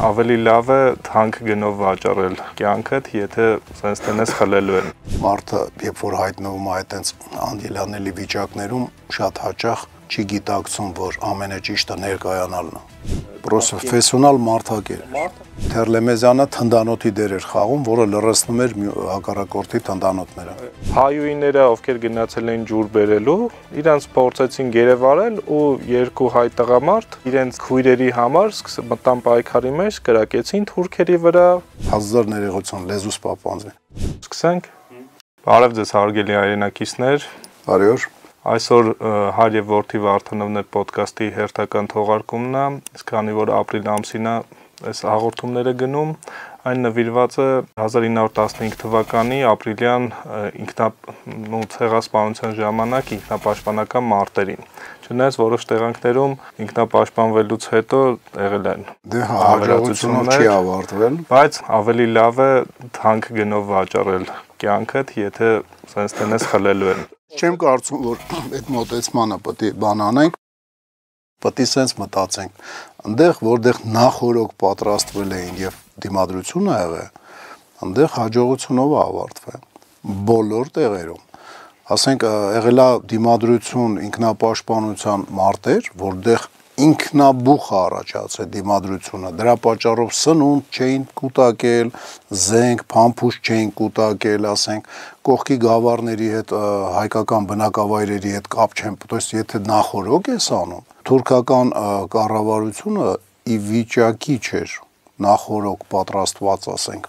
Ավելի լավ է թանկ գնով վաճառել կյանքդ, եթե sense տնես խլելու են։ Մարդը, երբ որ հայտնվում է այտենց անդիլանելի վիճակներում, շատ հաճախ չի գիտակցում, որ ամենաճիշտը ներկայանալն է։ Պրոֆեսիոնալ մարդակեր։ Թերլեմեզյանը թնդանոթի դեր էր խաղում, որը լրացնում էր հակառակորդի թնդանոթները։ Հայուիները, ովքեր գնացել էին ջուր բերելու, իրանց փորձեցին գերեվարել ու երկու հայ տղամարդ իրենց քույրերի համար մտան պայքարի մեջ, կրակեցին թուրքերի վրա։ Հազար ներողություն, լեզուս պապանձի։ Սկսենք։ Բարև ձեզ հարգելի հայրենակիցներ։ Բարի օր։ Այսօր Հայր եւ որդի Վարդանովներ ոդկասթի հերթական թողարկումն է, իսկ քանի որ ապրիլ ամսին է այս հաղորդումները գնում, այն նվիրված է 1915 թվականի ապրիլյան ցեղասպանության ժամանակ ինքնապաշտպանական մարտերին։ Չնայած որոշ տեղանքներում ինքնապաշտպանվելուց հետո եղել են հաջողությունով չի ավարտվել, բայց ավելի լավ է թանկ գնով վաճառել կյանքդ, եթե sense տնես խլելու են։ Չեմ կարծում, որ այդ մոտեցմանը պետք է բան անենք, պետք է sense մտածենք։ Այնտեղ, որտեղ նախորոք պատրաստվել էին եւ դիմադրություն ա եղել, այնտեղ հաջողությունով է ավարտվել։ Բոլոր տեղերում։ Ասենք եղել է դիմադրություն, ինքնապաշտպանության մարտեր, որտեղ ինքնաբուխ առաջացել դիմադրությունը, դրա պատճառով սնունդ չէին կուտակել, զենք, փամփուշտ չէին կուտակել, ասենք, կողքի գավառների հետ, հայկական բնակավայրերի հետ կապ չեն, то есть եթե նախորոք ես անում, թուրքական կառավարությունը ի վիճակի չէր նախորոք պատրաստված, ասենք,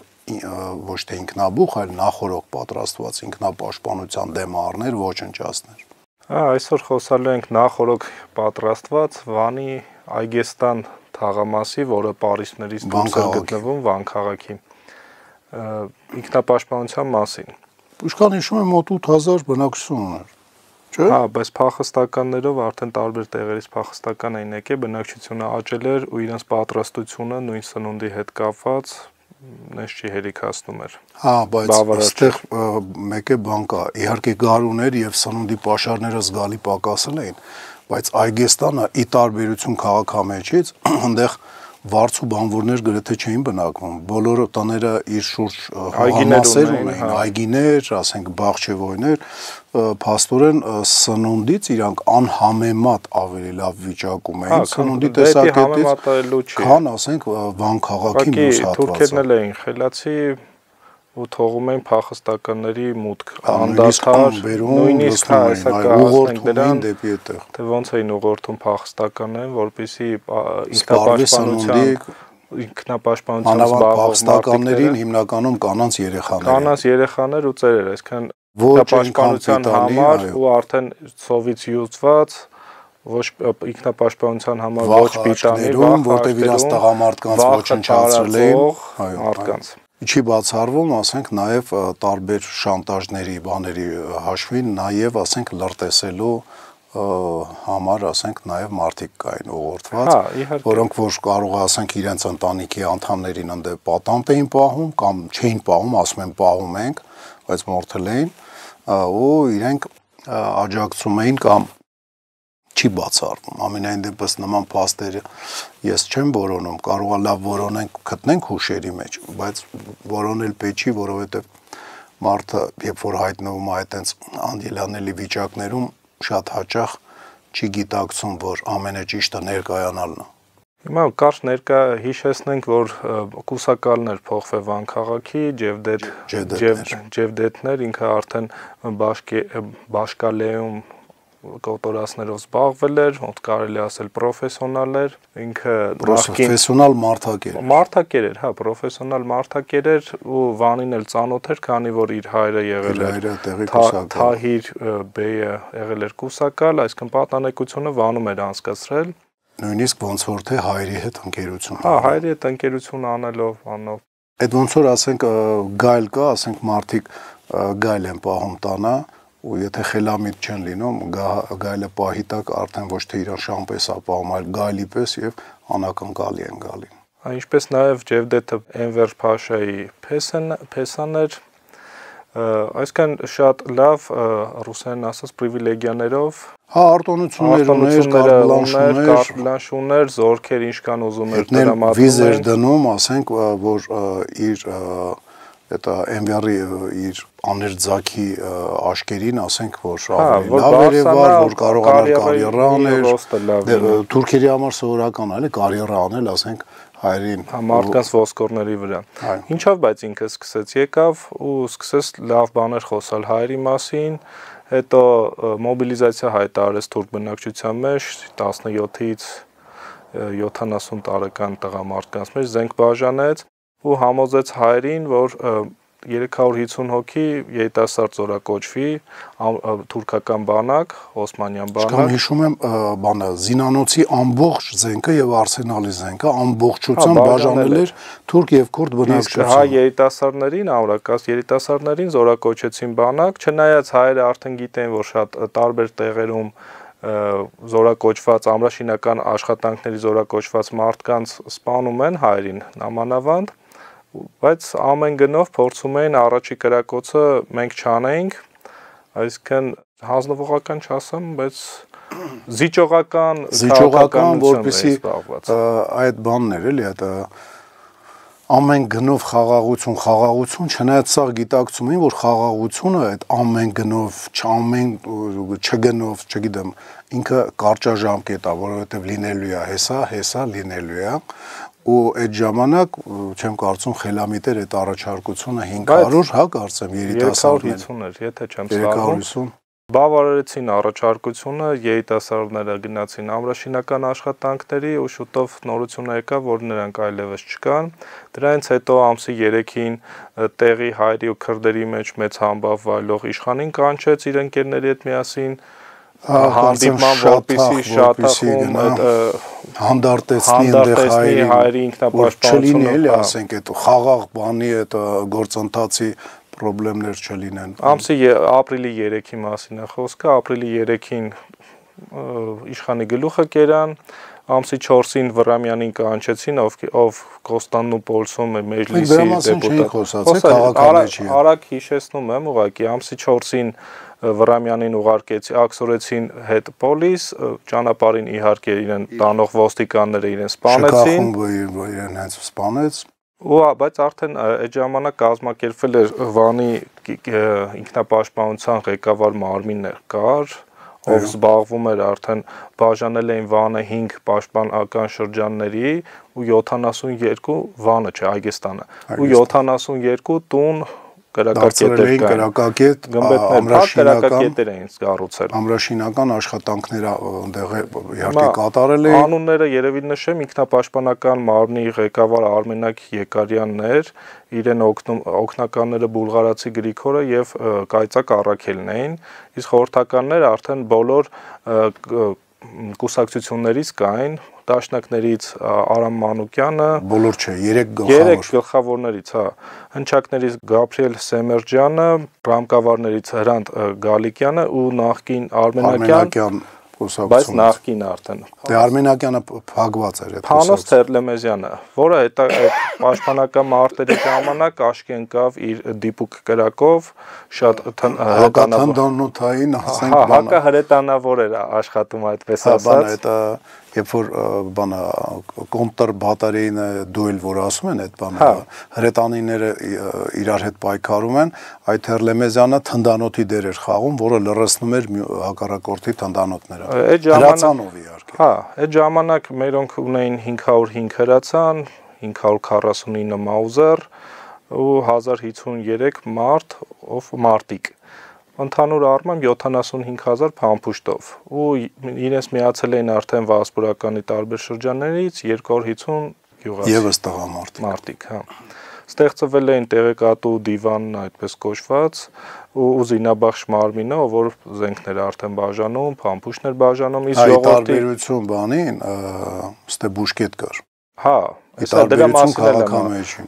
ոչ թե ինքնաբուխ, այլ նախորոք պատրաստված ինքնապաշտպանության դեմ առներ, ոչնչացներ։ Այսօր խոսալու ենք նախորոք պատրաստված Վանի Այգեստան թաղամասի, որը Պարիսներից դուրս է գտնվում Վան քաղաքի ինքնապաշտպանության մասին։ Ինչքան հիշում եմ, մոտ 8000 բնակչություն ուներ, չէ՞։ Բայց փախստականներով արդեն տարբեր տեղերից փախստական էին եկել, բնակչությունը աճել էր ու իրենց պատրաստությունը նույն սնունդի հետ կապված նես չի հերիքացնում էր։ Բայց այստեղ մեկ է բան կա, իհարկե գարուներ եւ սնունդի պաշարները զգալի պակասել էին, բայց Այգեստանը ի տարբերություն քաղաքամեջից, այնտեղ վարձու բանվորներ գրեթե չէին բնակվում, բոլոր տները իր շուրջ համասեր ունեին, այգիներ, ասենք բաղչեվոյներ, փաստորեն սնունդից իրանք անհամեմատ ավելի լավ վիճակում էին, սնունդի տեսակետից, քան ասենք Վան քաղաքի մյուս հատվածը։ Թուրքերն էլ էին խելացի ու թողում էին փախստականների մուտք անդադար, նույնիսկ այսա կհասնենք դրան, թե ոնց էին ուղղորդում փախստականներին, որպեսզի ինքնապաշտպանությամբ զբաղվող փախստականներին հիմնականում կանանց երեխաներ ու ծերեր, այսինքն ինքնապաշտպանության համար ու արդեն ծովից յուծված ոչ ինքնապաշտպանության համար ոչ պիտանի, որտեղ իրանց տղամարդկանց ոչնչացրել էին մարդկանց։ Չի բացառվում, ասենք, նաև տարբեր շանտաժների, բաների հաշվին, նաև, ասենք, լրտեսելու համար, ասենք, նաև մարդիկ կային ուղղորդված, որոնք որ կարող ասենք իրենց ընտանիքի անդամներին ընդ պատանդ էին պահում կամ չէին պահում, ասում են պահում ենք, բայց մորթել էին ու իրենք աջակցում էին կամ չի բացառվում, ամենայն դեպս նման փաստերը ես չեմ որոնում, կարող է լավ որոնենք, գտնենք հուշերի մեջ, բայց որոնել պետք չի, որովհետև մարդը, երբ որ հայտնվում է այտենց անդիլանելի վիճակներում, շատ հաճախ չի գիտակցում, որ ամենաճիշտը ներկայանալն է։ Հիմա կարճ ներկա հիշեցնենք, որ կուսակալներ փոխվել Վան քաղաքի, Ջևդետներ, ինքը արդեն Բաշկալեում կոտորածներով զբաղվել էր, ոնց կարելի ասել պրոֆեսիոնալ էր, ինքը պրոֆեսիոնալ մարդակեր էր, հա, պրոֆեսիոնալ մարդակեր էր ու Վանին էլ ծանոթ էր, քանի որ իր հայրը եղել էր Թահիր բեյը եղել էր կուսակալ, այսինքն պատանեկությունը Վանում էր անցկացրել։ Նույնիսկ ոնց որ թե հայրի հետ ընկերություն։ Հա, հայրի հետ ընկերություն անելով։ Այդ ոնց որ ասենք գայլ կա, ասենք մարդիկ գայլ են պահում տանը, ու եթե խելամիտ չեն լինում, գայլը պահի տակ արդեն ոչ թե իրան շամպես է պահում, այլ գայլի պես եւ անակնկալի են գալի։ Ինչպես նաեւ Ջևդետը Էնվեր Փաշայի փեսան էր, Այսքան շատ լավ ռուսերեն ասած պրիվիլեգիաներով արտոնություններ ուներ, կարտ բլանշ ուներ, զորքեր ինչ կան ուզում էր տրամադրում։ Վիզ էր դնում, ասենք, որ իր это MVR-ի իր աներձակի աշկերին, ասենք, որ ավելի լավ էր եղավ, որ կարողանար կարիերա անել, թուրքերի համար սովորական է, կարիերա անել, ասենք, հայերին մարդկանց ոսկորների վրա։ Ինչով բայց ինքը սկսեց եկավ ու սկսեց լավ բաներ խոսալ հայերի մասին, հետո մոբիլիզացիա հայտարարեց թուրք բնակչության մեջ 17-ից 70 տարեկան տղամարդկանց մեջ զենք բաժանեց ու համոզեց հայերին, որ 350 հոգի երիտասարդ զորակոչվի թուրքական բանակ, օսմանյան բանակ։ Կամ հիշում եմ բանը Զինանոցի ամբողջ զենքը եւ Արսենալի զենքը ամբողջությամբ բաժանել էր թուրք եւ քուրդ բնակչություն։ Հայ երիտասարդներին, ամրակաց երիտասարդներին զորակոչեցին բանակ, չնայած հայերը արդեն գիտեն, որ շատ տարբեր տեղերում զորակոչված ամրաշինական աշխատանքների զորակոչված մարդկանց սպանում են հայերին նամանավանդ, բայց ամեն գնով փորձում էին առաջի կրակոցը մենք չանեինք, այսինքն հանձնվողական չասեմ, բայց զիջողական, որպեսզի այդ բանն էր էլի, այդ ամեն գնով խաղաղություն, չնայած սա գիտակցում էին, որ խաղաղությունը այդ ամեն գնով, չգնով, չգիտեմ, ինքը կարճաժամկետ է, որովհետև լինելու է հեսա լինելու է, ու այդ ժամանակ չեմ կարծում խելամիտեր այդ առաջարկությունը 500, հա կարծեմ երիտասարդներ 350 էր, եթե չեմ սխալվում։ Բավարարեցին առաջարկությունը, երիտասարդները գնացին ամրաշինական աշխատանքների ու շուտով նորություն եկավ, որ նրանք այլևս չկան։ Դրանից հետո ամսի 3-ին տեղի հայերի ու քրդերի մեջ մեծ համբավ վայելող իշխանին կանչեց իր ընկերների հետ միասին հանդիպման, որպեսզի շատախում հանդարտեցնի հայերի ինքնապաշտպանությունը, չլինի էլի, ասենք, այդ խաղաղ բանի այդ գործընթացի պրոբլեմներ չլինեն։ Ամսի ապրիլի 3-ի մասին է խոսքը, ապրիլի 3-ին իշխանի գլուխը կերան, ամսի 4-ին Վռամյանին կանչեցին, ով Կոստանդնուպոլսում մեջլիսի դեպուտատ։ Արագ հիշեցնում եմ ուղղակի, ամսի 4-ին Վռամյանին ակսորեցին հետ պոլիս, ճանապարհին իհարկե իրեն տանող ոստիկանները իրեն սպանեցին։ Շքախումբը իրեն հենց սպանեց։ Բայց արդեն այդ ժամանակ կազմակերպվել էր Վանի ինքնապաշտպանության ղեկավար մարմիններ կար, ով զբաղվում էր արդեն բաժանել էին Վանը 5 պաշտպանական շրջանների ու 72 Վանը չէ, Այգեստանը, ու 72 տուն կրակակետեր կրակակետեր էին կառուցել։ Ամրաշինական աշխատանքները այնտեղ իհարկե կատարել էին։ Անունները երևի նշեմ, ինքնապաշտպանական մարմնի ղեկավար Արմենակ Եկարյանն էր, իրեն օգնականները Բուլղարացի Գրիգորը եւ Կայծակ Առաքելն էին, իսկ խորհրդականները արդեն բոլոր կուսակցություններից կային, դաշնակներից Արամ Մանուկյանը, բոլոր չէ, 3 գլխավորներից, հա, հնչակներից Գաբրիել Սեմերջյանը, ռամկավարներից Հրանտ Գալիկյանը ու նախկին Արմենակյան, բայց նախկին արդեն։ Դե Արմենակյանը փակված էր այդ Փանոս Թերլեմեզյանը, որը այդ պաշտպանական մարտերի ժամանակ աչքի ընկավ իր դիպուկ կրակով, շատ հակաթնդանոթային, ասենք, հակահրետանավոր էր աշխատում, այդպես ասած։ Երբ որ բանը կոնտր բատարեին դուել, որ ասում են այդ բանը, հրետանիները իրար հետ պայքարում են, այդ Թերլեմեզյանը թնդանոթի դեր էր խաղում, որը լրացնում էր հակառակորդի թնդանոթները։ Հրացանով իհարկե։ Հա, այդ ժամանակ մերոնք ունեին 505 հրացան, 549 մաուզեր ու 1053 մարտիկ։ Ընդհանուր առմամբ 75000 փամփուշտով ու իրենց միացել էին արդեն վասպուրականի տարբեր շրջաններից 250 գյուղացի եւս տղամարդիկ, հա։ Ստեղծվել էին տեղեկատու դիվանն, այդպես կոչված, ու զինաբախշ մարմինը, որ զենքներ արդեն բաժանում, փամփուշտներ բաժանում, իսկ ժողովրդի տարբերություն բանին, ստե բուշկետ կար։ Հա, դրա մասին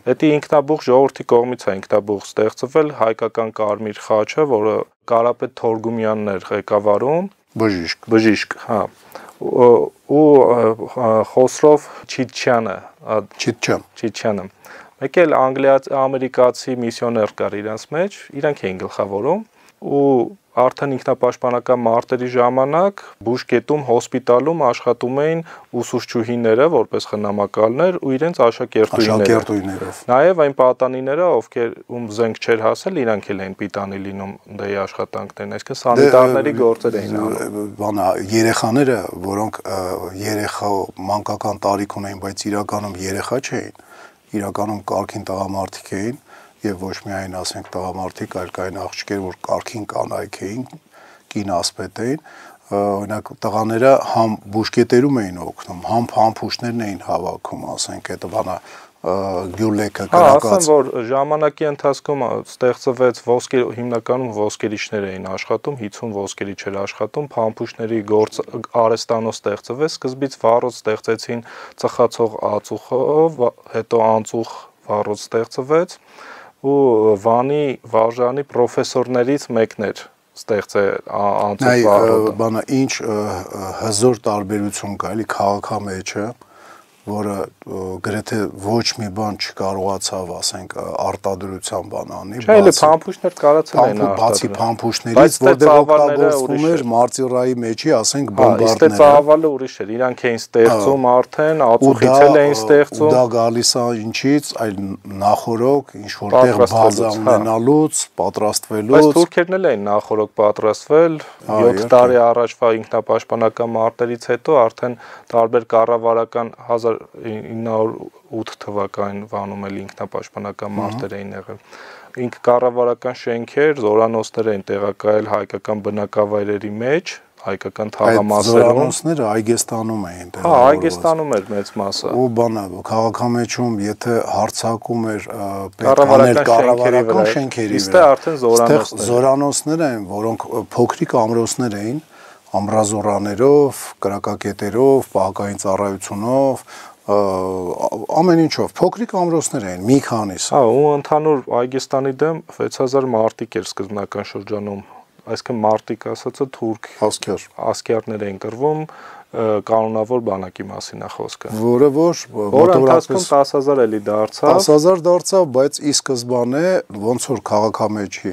է։ Դա ինքնաբուխ ժողովրդի կողմից է ինքնաբուխ ստեղծվել հայկական կարմիր խաչը, որը Կարապետ Թորգումյանն էր ղեկավարում, բժիշկ, հա։ Ու Խոսրով Չիչյանը, Մեկ էլ ամերիկացի միսիոներ կար իրենց մեջ, իրանք էին գլխավորում ու արդեն ինքնապաշտպանական մարտերի ժամանակ բուժկետում հոսպիտալում աշխատում էին ուսուցչուհիները որպես խնամակալներ ու իրենց աշակերտուհիներով։ Նաև այն պատանիները, ովքեր զենք չէր հասել, իրանք էլ էին պիտանի լինում դեի աշխատանքներն, այսինքն սանիտարների գործեր էին անում։ Երեխաները, որոնք մանկական տարիք ունեին, բայց իրականում երեխա չէին, իրականում կարգին տղամարդիկ էին եւ ոչ միայն ասենք տղամարդիկ, այլ կային աղջիկներ, որ կարգին կանայք էին, կին ասպետ էին, օրինակ տղաները համ բուժկետերում էին օգնում, համ փամփուշտներն էին հավաքում, ասենք այդ բանը գյուլեկը կրակած։ Ասեմ, որ ժամանակի ընթացքում ստեղծվեց հիմնականում ոսկերիչներ էին աշխատում, 50 ոսկերիչ էր աշխատում, փամփուշտների գործ արհեստանոց ստեղծվեց, սկզբից վառոց ստեղծեցին ծխացող ածուխով, հետո անծուխ վառոց ստեղծվեց ու Վանի վարժանի պրոֆեսորներից մեկն էր ստեղծե անծուխ վառոդը։ Բանը ինչ հզոր տարբերություն կա, էլի քաղաքամեջը, որը գրեթե ոչ մի բան չկարողացավ, ասենք, արտադրության բան անի, Չէ, փամփուշտներ կարացել են արտադրել։ Բացի փամփուշտներից, որտեղ օգտագործվում էր մարտիրայի մեջի, ասենք, բոմբարդները։ Իսկ ծավալը ուրիշ էր, իրանք էին ստեղծում արդեն, ածուխից էլ էին ստեղծում։ Ու դա գալիս է ինչից, այլ նախորոք, ինչ որտեղ բազա ունենալուց, պատրաստվելուց։ Բայց թուրքերն էլ էին նախորոք պատրաստվել, 7 տարի առաջվա ինքնապաշտպանական մարտերից հետո արդեն տարբեր կառավարական 1908 թվականին Վանում էլ ինքնապաշտպանական մարտեր էին եղել։ Ինքը կառավարական շենքեր, զորանոցներ էին տեղակայել հայկական բնակավայրերի մեջ, հայկական թաղամասերում։ Այդ զորանոցները Այգեստանում էին տեղավորված։ Այգեստանում էր մեծ մասը։ Ու բանը քաղաքամեջում, եթե հարձակում էր պետքանել կառավարական շենքերի վրա, արդեն զորանոցներ։ Զորանոցներ են, որոնք փոքրիկ ամրոցներ էին, ամրազորաներով, կրակակետերով, պահակային ծառայությունով, ամեն ինչով, փոքրիկ ամրոցներ էին, մի քանիսը։ Ու ընդհանուր Այգեստանի դեմ 6000 մարտիկ էր սկզբնական շրջանում, այսինքն մարտիկ ասածը թուրք ասկերներ էին կռվում, կանոնավոր բանակի մասին է խոսքը։ Որը ընթացքում 10000 էլի դարձավ։ 10000 դարձավ, բայց ի սկզբանե ոնց որ քաղաքամեջի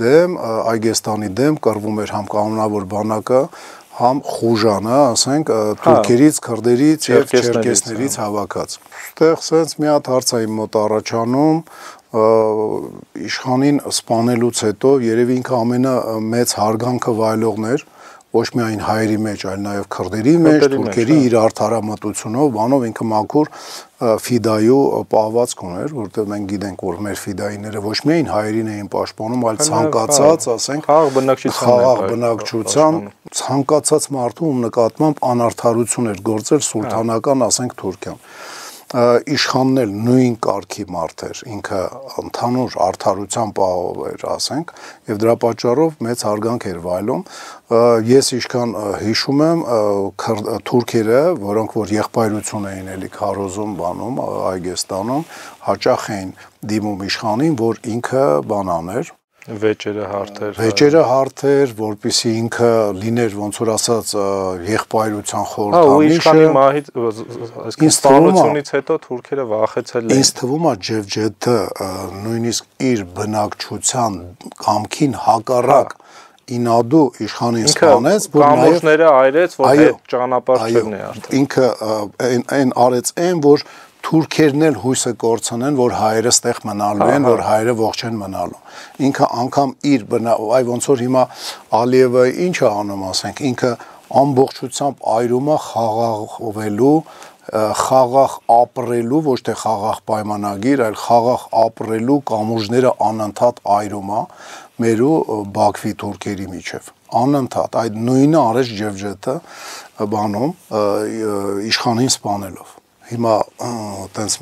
դեմ, Այգեստանի դեմ կռվում էր համ կանոնավոր բանակը, համ խուժանը, ասենք, թուրքերից, քրդերից եւ չերկեսներից հավաքած։ Այդտեղ sense մի հատ հարց է իմ մոտ առաջանում, իշխանին սպանելուց հետո երևի ինքը ամենամեծ հարգանքը վայելողն էր, ոչ միայն հայերի մեջ, այլ նաև քրդերի մեջ, թուրքերի իր արդարամտությունով, բանով ինքը մաքուր ֆիդայու պահվածք ուներ, որտեղ մենք գիտենք, որ մեր ֆիդայիները ոչ միայն հայերին էին պաշտպանում, այլ ցանկացած, ասենք, խաղաղ բնակչության, ցանկացած մարդու նկատմամբ անարդարություն էր գործել սուլթանական, ասենք, Թուրքիան։ Իշխանն էլ նույն կարգի մարդ էր, ինքը ընդհանուր արդարության պահով էր, ասենք, եւ դրա պատճառով մեծ հարգանք էր վայելում։ Ես ինչքան հիշում եմ, թուրքերը, որոնք որ եղբայրություն էին էլի քարոզում, բանում, Այգեստանում, հաճախ էին դիմում իշխանին, որ ինքը բան աներ, վեճերը հարթեր, որպեսզի ինքը լիներ ոնց որ ասած եղբայրության խորհրդանիշը։ Իշխանի մահից, այսինքն սպանությունից հետո թուրքերը վախեցել են։ Ինձ թվում է Ջևջեթը նույնիսկ իր բնակչության կամքին հակառակ ինադու իշխանին սպանեց, որ կամուրջները այրեց, որ այդ ճանապարհ չեն արդեն։ Ինքը այն արեց այն, որ թուրքերն էլ հույսը կորցնեն, որ հայերը ստեղ մնալու են, որ հայերը ողջ են մնալու։ Ինքը անգամ իր այ ոնց որ հիմա Ալիևը ինչ է անում, ասենք, ինքը ամբողջությամբ այրում է խաղաղվելու, խաղաղ ապրելու, ոչ թե խաղաղ պայմանագիր, այլ խաղաղ ապրելու կամուրջները անընդհատ այրում է մերու Բաքվի թուրքերի միջև։ Անընդհատ այդ նույնը արեց Ջևջեթը բանում իշխանին սպանելով։ Հիմա տենց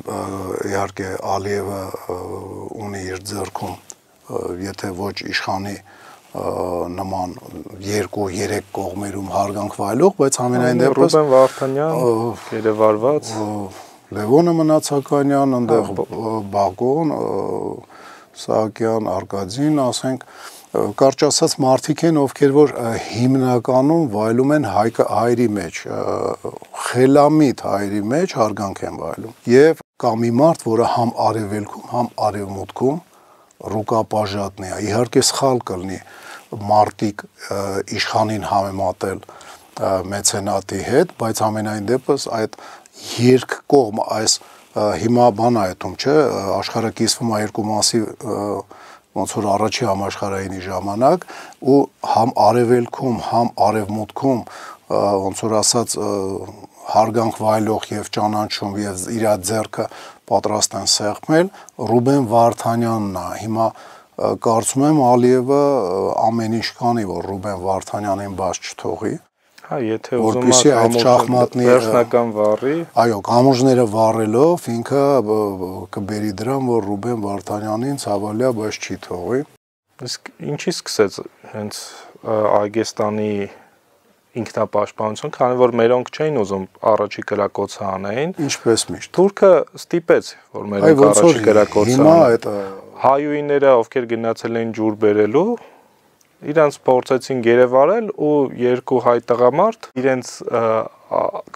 իհարկե Ալիևը ունի իր ձեռքում, եթե ոչ իշխանի նման 2-3 կողմերում հարգանք վայելող, բայց ամենայն դեպս Ռուբեն Վարդանյան, երևարված, Լևոնը Մնացականյան, այնտեղ Բակոն, Սահակյան, Արկադին, ասենք, կարճ ասած մարդիկ են, ովքեր որ հիմնականում վայելում են հայերի մեջ, խելամիտ հայերի մեջ հարգանք են վայելում։ Եվ կա մի մարդ, որը համ արևելքում, համ արևմուտքում ռուկապաժատն է։ Իհարկե սխալ կլինի մարտիկ իշխանին համեմատել մեծենատի հետ, բայց ամենայն դեպս այդ երկկողմ այս հիմա բան է այդում, չէ, աշխարհը կիսվում է երկու մասի ոնց որ առաջի համաշխարհայինի ժամանակ ու համ արևելքում, համ արևմուտքում ոնց որ ասած հարգանք վայելող եւ ճանաչում եւ իր ձեռքը պատրաստ են սեղմել Ռուբեն Վարդանյանն է։ Հիմա կարծում եմ Ալիևը ամեն ինչ կանի, որ Ռուբեն Վարդանյանին բաց չթողի։ Հա, եթե ուզում է այդ շախմատի վերջնական վառի, այո, կամուրջները վառելով ինքը կբերի դրան, որ Ռուբեն Վարդանյանին ցավալիա բաց չի թողի։ Իսկ ինչի սկսեց հենց Այգեստանի ինքնապաշտպանություն, քանի որ մերոնք չէին ուզում առաջի կրակոցը անեին։ Ինչպես միշտ։ Թուրքը ստիպեց, որ մերոնք առաջի կրակոցը անեն։ Հայուիները, ովքեր գնացել էին ջուր բերելու, իրանց փորձեցին գերեվարել ու երկու հայ տղամարդ իրենց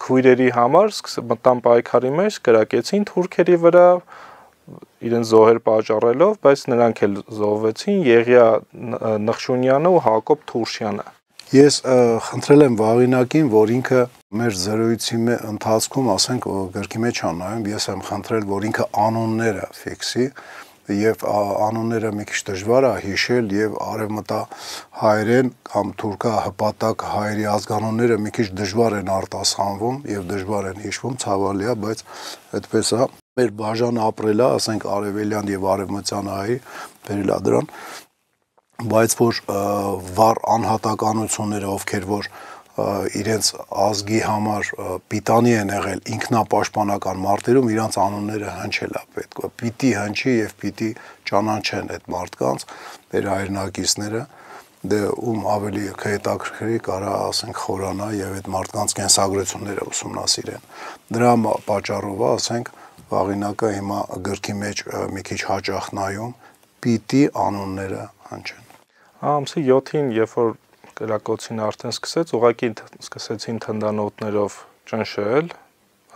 քույրերի համար մտան պայքարի մեջ, կրակեցին թուրքերի վրա իրենց զոհեր պատճառելով, բայց նրանք էլ զոհվեցին Եղիա Նխշունյանը ու Հակոբ Թուրշյանը։ Ես խնդրել եմ Վաղինակին, որ ինքը մեր զրույցի ընթացքում, ասենք, գրքի մեջ անայում, ես եմ խնդրել, որ ինքը անունները ֆիքսի եւ անունները մի քիչ դժվար է հիշել եւ արևմտահայերեն կամ թուրքահպատակ հայերի ազգանունները մի քիչ դժվար են արտասանվում եւ դժվար են հիշվում, ցավալի է, բայց այդպես է։ Մեր բաժան ապրել է, ասենք, արևելյան եւ արևմտյան հայերի բերելա դրան, բայց որ վառ անհատականությունները, ովքեր որ իրենց ազգի համար պիտանի են եղել ինքնապաշտպանական մարտերում, իրանց անունները հնչել է պետք է։ Պիտի հնչի եւ պիտի ճանաչեն այդ մարդկանց, մեր հայրենակիցները, դե ում ավելի հետաքրքրի կարա ասենք խորանա եւ այդ մարդկանց կենսագրությունները ուսումնասիրեն։ Դրա պատճառով է, ասենք, Վաղինակը հիմա գրքի մեջ մի քիչ հաճախ նայում, պիտի անունները հնչեն։ Ամսի 7-ին, երբ որ կրակոցին արդեն սկսեց, ուղղակի սկսեցին թնդանոթներով ճնշել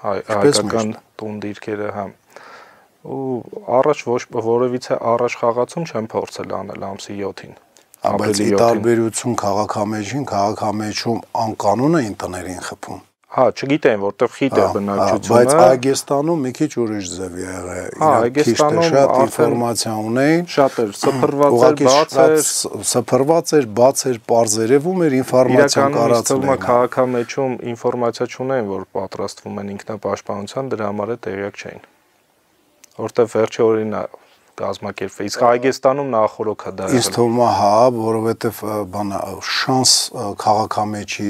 հայկական տուն դիրքերը, հա։ Ու առաջ որևիցե առաջ խաղացում չեն փորձել անել ամսի 7-ին։ Բայց ի տարբերություն քաղաքամեջում անկանոն էին տներին խփում։ Հա, չգիտեն, որտեղ խիտ է բնակչությունը։ Բայց Այգեստանում մի քիչ ուրիշ ձև եղել։ Հա, Այգեստանում շատ ինֆորմացիա ունեին, շատ էր սփռված էր, բաց էր, պարզերևում էր ինֆորմացիան կարածվում։ Քաղաքամեջում ինֆորմացիա չունեն, որ պատրաստվում են ինքնապաշտպանության, դրա համար է տեղյակ չէին։ Որտեղ վերջի օրին կազմակերպվել։ Իսկ Այգեստանում նախորոք է դա եղել։ Ինձ թվում է, հա, որովհետև բանը շանս քաղաքամեջի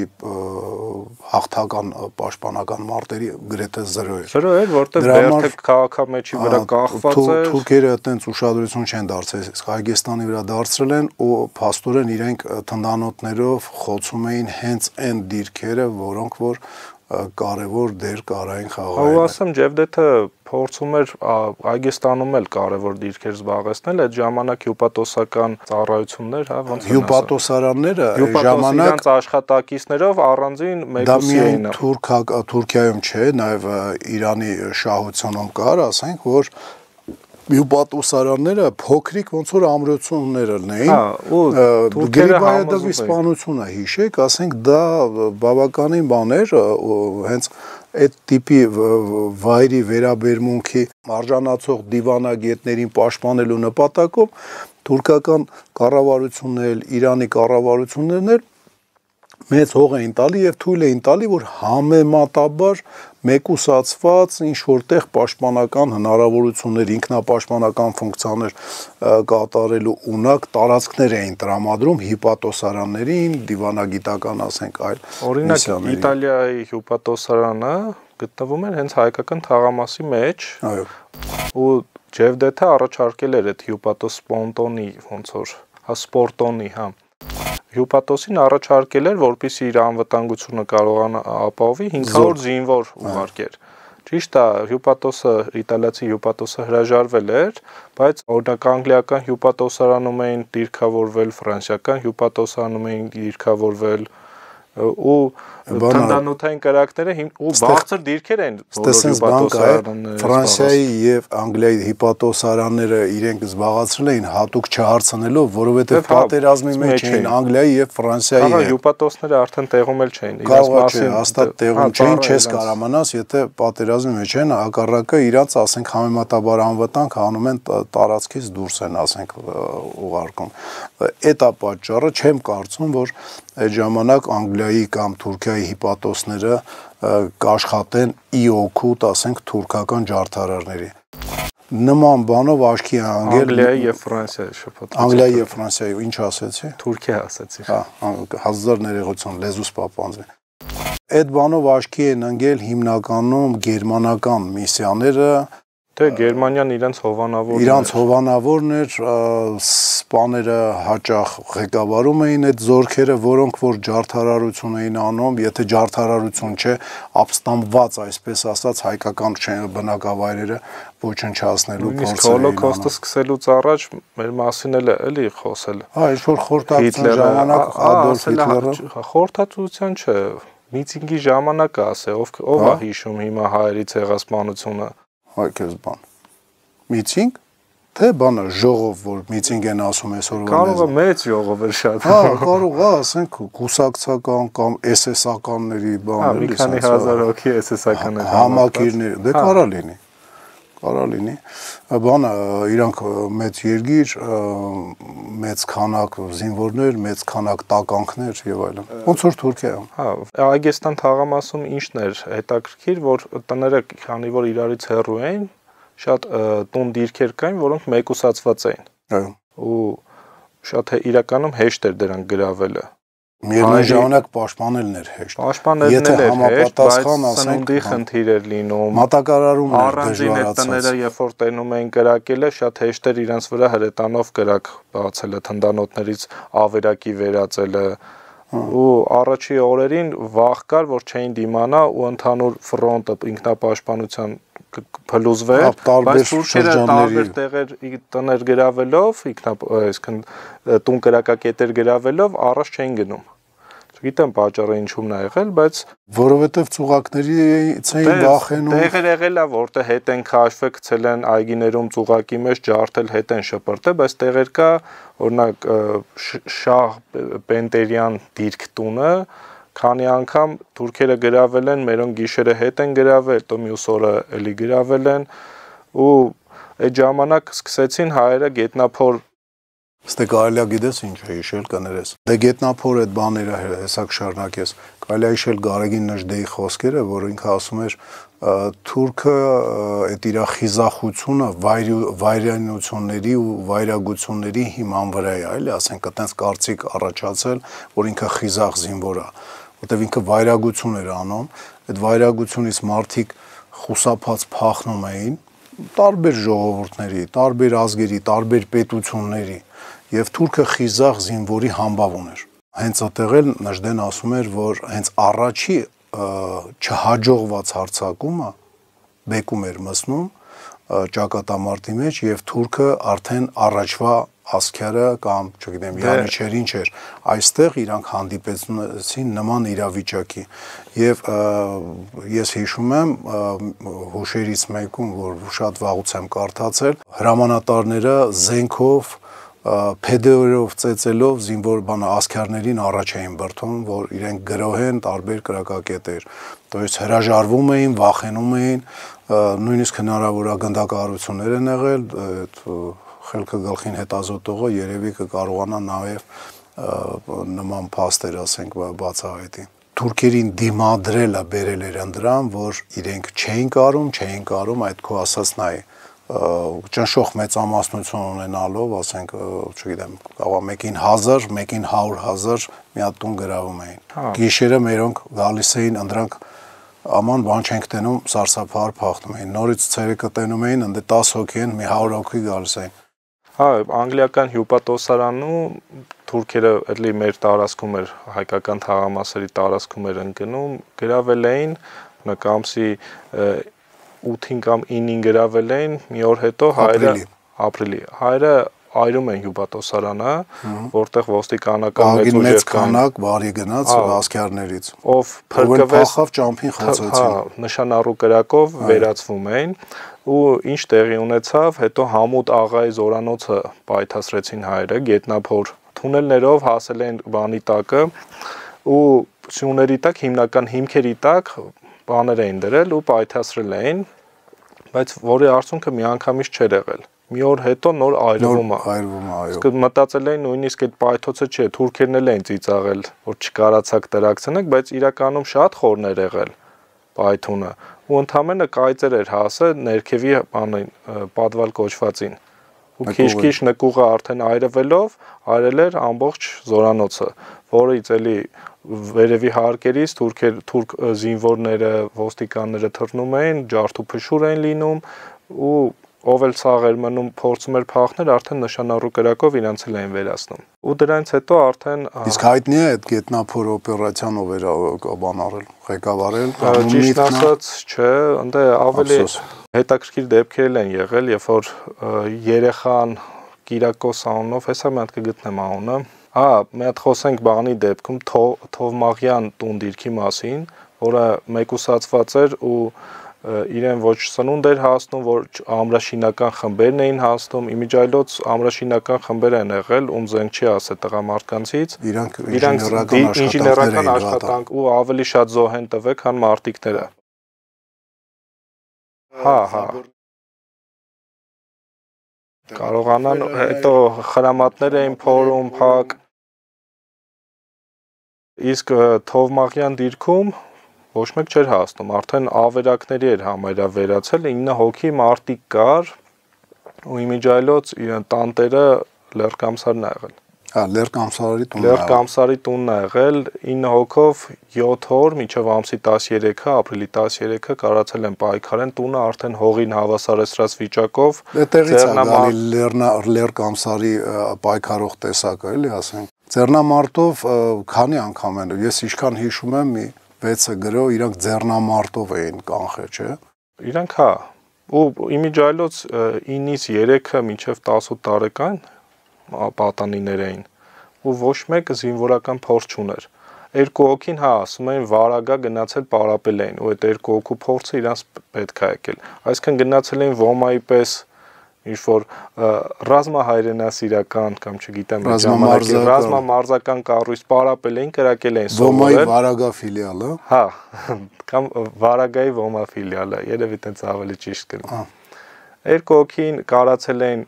հաղթական պաշտպանական մարտերի գրեթե 0 էր։ 0 էր, որտեղ բերդը քաղաքամեջի վրա կախված էր։ Թուրքերը այտենց ուշադրություն չեն դարձրել, իսկ Այգեստանի վրա դարձրել են ու փաստորեն իրենք թնդանոթներով խոցում էին հենց այն դիրքերը, որոնք որ կարևոր դեր կարային խաղային։ Ու ասեմ, Ջևդեթը փորձում էր Այգեստանում էլ կարևոր դիրքեր զբաղեցնել, այդ ժամանակ հյուպատոսական ծառայություններ, հա, ոնց հյուպատոսարանները ժամանակ իրանց աշխատակիցներով առանձին մեկուսի էին։ Թուրքիայում չէ, նաև Իրանի շահությունում կար, ասենք, որ հյուպատոսարանները փոքրիկ ոնց որ ամրություններ լինեին։ Հա, ու Գրիբայեդովի սպանությունը հիշեք, ասենք դա բավականին բան էր, հենց այդ տիպի վայրի վերաբերմունքի արժանացող դիվանագետներին պաշտպանելու նպատակով թուրքական կառավարությունն, Իրանի կառավարություններն էլ մեծ հող էին տալի եւ թույլ էին տալի, որ համեմատաբար մեկուսացված ինչ որտեղ պաշտպանական հնարավորություններ, ինքնապաշտպանական ֆունկցիաներ կատարելու ունակ տարածքներ էին տրամադրում հյուպատոսարաններին, դիվանագիտական, ասենք, այլ օրինակ Իտալիայի հյուպատոսարանը գտնվում էր հենց հայկական թաղամասի մեջ։ Այո։ Ու Ջևդեթը առաջարկել էր այդ հյուպատոս սպոնտոնի ոնց որ, հա, սպորտոնի, հա։ Հյուպատոսին առաջարկել էր, որպեսզի իր անվտանգությունը կարողանա ապահովի 500 զինվոր ուղարկեր։ Ճիշտ է, իտալացի հյուպատոսը հրաժարվել էր, բայց օրինակ անգլիական հյուպատոսարանում էին դիրքավորվել, ֆրանսիական հյուպատոսարանում էին դիրքավորվել ու թնդանոթային կրակները ու բարձր դիրքեր են Ֆրանսիայի եւ Անգլիայի հիպատոսարանները իրենք զբաղացրել էին հատուկ չհարցնելով, որովհետեւ պատերազմի մեջ էին Անգլիայի եւ Ֆրանսիայի հետ։ Հիպատոսները արդեն տեղում էլ չէին, իրաց մասին հաստատ տեղում չէին, չես կարամանաս, եթե պատերազմի մեջ են, հակառակը իրաց, ասենք, համեմատաբար անվտանգ անում են տարածքից դուրս են, ասենք, ուղարկում։ Այդ է պատճառը, չեմ կարծում, որ այդ ժամանակ Անգլիայի կամ Թուրքիայի հիպատոսները կաշխատեն ի օգուտ, ասենք, թուրքական ջարդարարների։ Նման բանով աչքի է անգել Անգլիայի եւ Ֆրանսիայի շփոթ։ Անգլիայի եւ Ֆրանսիայի, ինչ ասեցի։ Թուրքիա ասեցի։ Հա, հազար ներողություն, լեզուս պապանձի։ Այդ բանով աչքի են անգել հիմնականում գերմանական միսիաները։ Թե Գերմանիան իրենց հովանավորն էր, սպաները հաճախ ղեկավարում էին այդ զորքերը, որոնք որ ջարդարարություն էին անում, եթե ջարդարարություն չէ, ապստամբված, այսպես ասած, հայկական բնակավայրերը ոչնչացնելու փորձեր էին անում։ Հոլոկոստը սկսելուց առաջ մեր մասին էլի խոսել։ Հա, ինչ-որ խորհրդակցության ժամանակ Ադոլֆ Հիտլերը խորհրդածության չէ, միցինգի ժամանակ ասե, ով է հիշում հիմա հայերի ցեղասպանությունը։ Այքես բան։ Միցինգ, թե բանը ժողով, որ միցինգ են ասում այսօր։ Կարող է մեծ ժողով էր շատ։ Հա, կարող է, ասենք, կուսակցական կամ SS-ականների բան էլի։ Մի քանի հազար հոգի SS-ականներ համակիրներ, դե կարա լինի։ Կարա լինի։ Բանը իրանք մեծ երկիր, մեծ քանակ զինվորներ, մեծ քանակ տականքներ եւ այլն։ Ոնց որ Թուրքիայում։ Հա, Այգեստան թաղամասում ինչն էր հետաքրքիր, որ տները քանի որ իրարից հեռու էին, շատ տուն դիրքեր կային, որոնք մեկուսացված էին։ Այո։ Ու շատ իրականում հեշտ էր դրանք գրավելը։ Միևնույն ժամանակ պաշտպանելն էր հեշտ։ Պաշտպանելն էր հեշտ, բայց սնունդի խնդիր էր լինում։ Մատակարարումն էր առանձին այդ տները, երբ որ տենում էին կրակելը, շատ հեշտ էր իրենց վրա հրետանով կրակ բացելը, թնդանոթներից ավերակի վերածելը։ Ու առաջի օրերին վախ կար, որ չէին դիմանա ու ընդհանուր ֆրոնտը ինքնապաշտպանության փլուզվեր, բայց թուրքերը տարբեր տեղեր տներ գրավելով, այսինքն տուն կրակակետեր գրավելով առաջ չէին գնում։ Չգիտեմ պատճառը ինչումն է եղել, բայց որովհետև ծուղակներից էին վախենում։ Տեղեր եղել է, որտեղ հետ են քաշվել, գցել են այգիներում ծուղակի մեջ ջարդել, հետ են շպրտել, բայց տեղեր կա, օրինակ Շահ Պենտերյան դիրք տունը, քանի անգամ թուրքերը գրավել են, մերոնք գիշերը հետ են գրավել, հետո մյուս օրը էլի գրավել են ու այդ ժամանակ սկսեցին հայերը գետնափոր Ստե կարելի է գիտես ինչ է հիշել կներես։ Դե գետնափոր այդ բաները հեսա կշարունակես։ Կարելի է հիշել Գարեգին Նժդեի խոսքերը, որ ինքը ասում էր թուրքը այդ իր խիզախությունը վայրենությունների ու վայրագությունների հիման վրա է, այլ ասենք այտենց կարծիք առաջացել, որ ինքը խիզախ զինվոր է, որտեղ ինքը վայրագություն էր անում, այդ վայրագությունից մարդիկ խուսափած փախնում էին տարբեր ժողովուրդների, տարբեր ազգերի, տարբեր պետությունների եւ թուրքը խիզախ զինվորի համբավ ուներ։ Հենց այդտեղ էլ Նժդեն ասում էր, որ հենց առաջի չհաջողված հարձակումը բեկում էր մսնում ճակատամարտի մեջ եւ թուրքը արդեն առաջվա ասքյարը կամ չգիտեմ յանիչեր ինչ էր այստեղ իրանք հանդիպեցին նման իրավիճակի եւ ես հիշում եմ հուշերից մեկում որ շատ վաղուց եմ կարդացել հրամանատարները զենքով փեդերով ծեծելով զինվոր բանը ասքյարներին առաջ էին բրթում որ իրենք գրոհեն տարբեր կրակակետեր то есть հրաժարվում էին վախենում էին նույնիսկ հնարավոր է գնդակահարություններ են եղել այդ խելքը գլխին հետազոտողը երևի կկարողանա նաև նման փաստեր ասենք բացահայտի թուրքերին դիմադրելը բերել էր ընդրան որ իրենք չէին կարում այդ քո ասածն այ ճնշող մեծամասնություն ունենալով ասենք չգիտեմ կարող մեկին 1000 մեկին 100,000 մի հատ տուն գրավում էին գիշերը մերոնք գալիս էին ընդրանք Աման բան չենք տենում սարսափահար փախնում էին նորից ցերեկը տենում էին ընդ 10 հոգի են մի 100 հոգի գալիս էին Հա անգլիական հյուպատոսարանում թուրքերը էլի մեր տարածքում էր հայկական թաղամասերի տարածքում էր ընկնում գրավել էին նկամսի 8-ին կամ 9-ին գրավել էին մի օր հետո հայերը ապրիլի հայերը այրում են հյուպատոսարանը, որտեղ ոստիկանական մեծ քանակ բարի գնաց ասքյարներից, ով փրկվեց փախավ ճամփին խոցեցին, նշանառու կրակով վերացվում էին ու ինչ տեղի ունեցավ, հետո Համուտ աղայի զորանոցը պայթացրեցին հայերը գետնափոր թունելներով հասել են բանի տակը ու սյուների տակ հիմնական հիմքերի տակ բաներ էին դրել ու պայթացրել էին, բայց որի արդյունքը միանգամից չէր եղել։ Մի օր հետո նոր այրվում է, այո։ Մտածել էին նույնիսկ այդ պայթոցը չէ, թուրքերն էլ էին ծիծաղել, որ չկարացաք դրակցնեք, բայց իրականում շատ խորներ եղել պայթունը ու ընդամենը կայծեր էր հասել ներքևի պատվալ կոչվածին։ Ու քիչ-քիչ նկուղը արդեն այրվելով այրել էր ամբողջ զորանոցը, որից էլի վերևի հարկերից թուրք զինվորները, ոստիկանները թռնում էին, ջարդ ու փշուր էին լինում ու ով էլ սաղ էր մնում փորձում էր փախնել, արդեն նշանառու կրակով իրանց էին վերացնում։ Ու դրանից հետո արդեն իսկ հայտնի է այդ գետնափոր օպերացիան ով էր բան արել, ղեկավարել, ճիշտ ասած, չէ, ընդ ավելի հետաքրքիր դեպքեր են եղել, երբ որ երեխան Կիրակոս անունով, հեսա մի հատ կգտնեմ անունը, մի հատ խոսենք բանի դեպքում Թովմաղյան տուն դիրքի մասին, որը մեկուսացված էր ու իրեն ոչ սնունդ էր հասնում, որ ամրաշինական խմբերն էին հասնում, իմիջիայլոց ամրաշինական խմբեր են եղել, ում զենք չի ասել տղամարդկանցից, իրանք ինժեներական աշխատանք ու ավելի շատ զոհ են տվել, քան մարտիկները։ Հա։ Կարողանան հետո խրամատներ էին փորում, փակ։ Իսկ Թովմաղյան դիրքում ոչ մեկ չէր հասնում, արդեն ավերակների էր համարյա վերացել, 9 հոգի մարտիկ կար ու իմիջիայլոց իրեն տանտերը Լեռկամսարն է եղել։ Լեռկամսարի տունն է եղել, 9 հոգով 7 օր մինչև ամսի 13-ը, ապրիլի 13-ը կարացել են պայքարեն, տունը արդեն հողին հավասարեցրած վիճակով։ Այդտեղից է գալի Լեռկամսարի պայքարող տեսակը, էլի ասենք։ Ձեռնամարտով քանի անգամ են, ես ինչքան հիշում եմ, մի 6 գրով իրանք ձեռնամարտով էին կանխել, չէ։ Իրանք հա, ու իմիջիայլոց 9-ից 3-ը մինչև 18 տարեկան պատանիներ էին ու ոչ մեկը զինվորական փորձ չուներ։ Երկու հոգին հա ասում են վարագա գնացել պարապել էին ու այդ երկու հոգու փորձը իրանց պետք է եկել։ Այսինքն գնացել էին ոմայի պես ինչ որ ռազմահայրենասիրական կամ չգիտեմ ռազմամարզական կառույց պարապել էին, կրակել էին սովորել։ Ոմայի վարագա ֆիլիալը։ Հա, կամ վարագայի ոմա ֆիլիալը, երևի տենց ավելի ճիշտ կլինի։ Երկու հոգին կարացել են